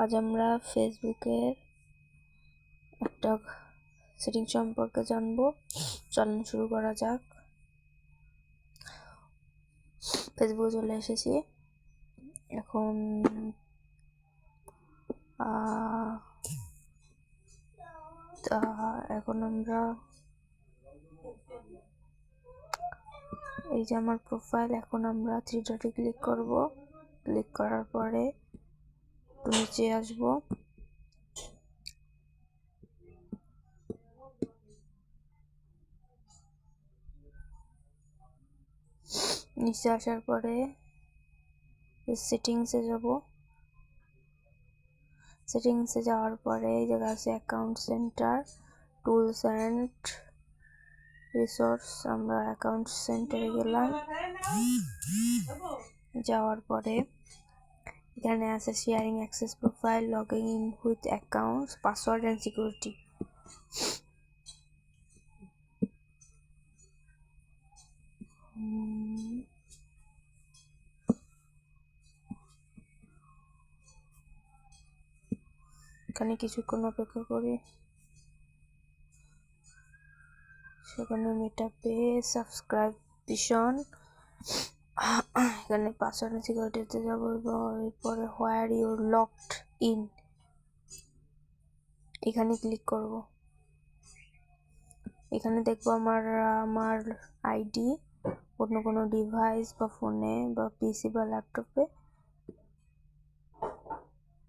আজ আমরা ফেসবুকের একটা সেটিং সম্পর্কে জানবো। চলুন শুরু করা যাক। ফেসবুকে চলে এসেছি। এখন আমরা এই যে আমার প্রোফাইল, এখন আমরা থ্রি ডটে ক্লিক করব। ক্লিক করার পরে নিচে আসবো। নিচে আসার পরে সেটিংসে যাব। সেটিংসে যাওয়ার পরে এই জায়গা আছে account centre, tools and resource. আমরা অ্যাকাউন্ট সেন্টারে গেলাম। যাওয়ার পরে এখানে আছে sharing access profile, logging in with accounts, password and security. এখানে কিছুক্ষণ অপেক্ষা করি। সেখানে মেটাপে, সাবস্ক্রিপশন, এখানে পাসওয়ার্ড অ্যান্ড সিকিউরিটিতে যাব। এরপরে হোয়ার ইউ লকড ইন, এখানে ক্লিক করব। এখানে দেখবো আমার আইডি অন্য কোনো ডিভাইস বা ফোনে বা পিসি বা ল্যাপটপে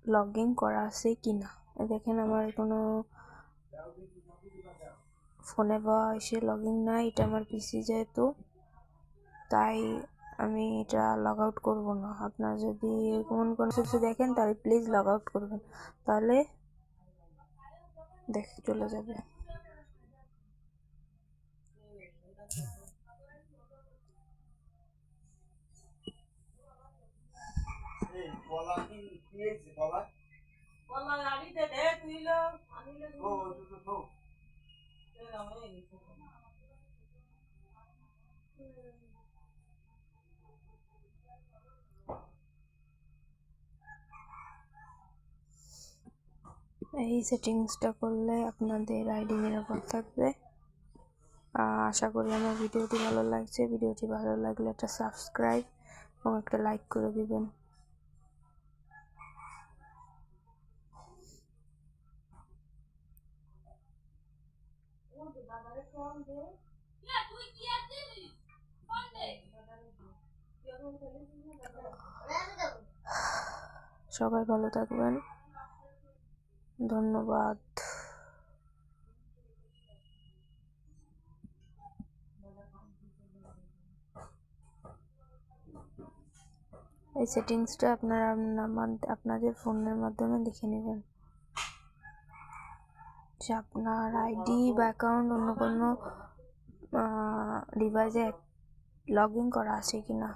লগ ইন করা আছে কিনা। দেখেন আমার কোনো ফোনে বা এসে লগ ইন নাই, এটা আমার পিসি যেহেতু, তাই আমি এটা লগ আউট করবো না। আপনারা যদি এরকম কোনো কিছু দেখেন তাহলে প্লিজ লগ আউট করবেন, তাহলে চলে যাবে। এই সেটিংসটা করলে আপনাদের আইডি নিরাপদ থাকবে। আশা করি আমার ভিডিওটি ভালো লাগছে। ভিডিওটি ভালো লাগলে একটা সাবস্ক্রাইব এবং একটা লাইক করে দিবেন। সবাই ভালো থাকবেন, ধন্যবাদ। এই সেটিংসটা আপনারা আপনাদের ফোনের মাধ্যমে দেখে নেবেন যে আপনার আইডি বা অ্যাকাউন্ট অন্য কোনো ডিভাইসে লগ ইন করা আছে কিনা।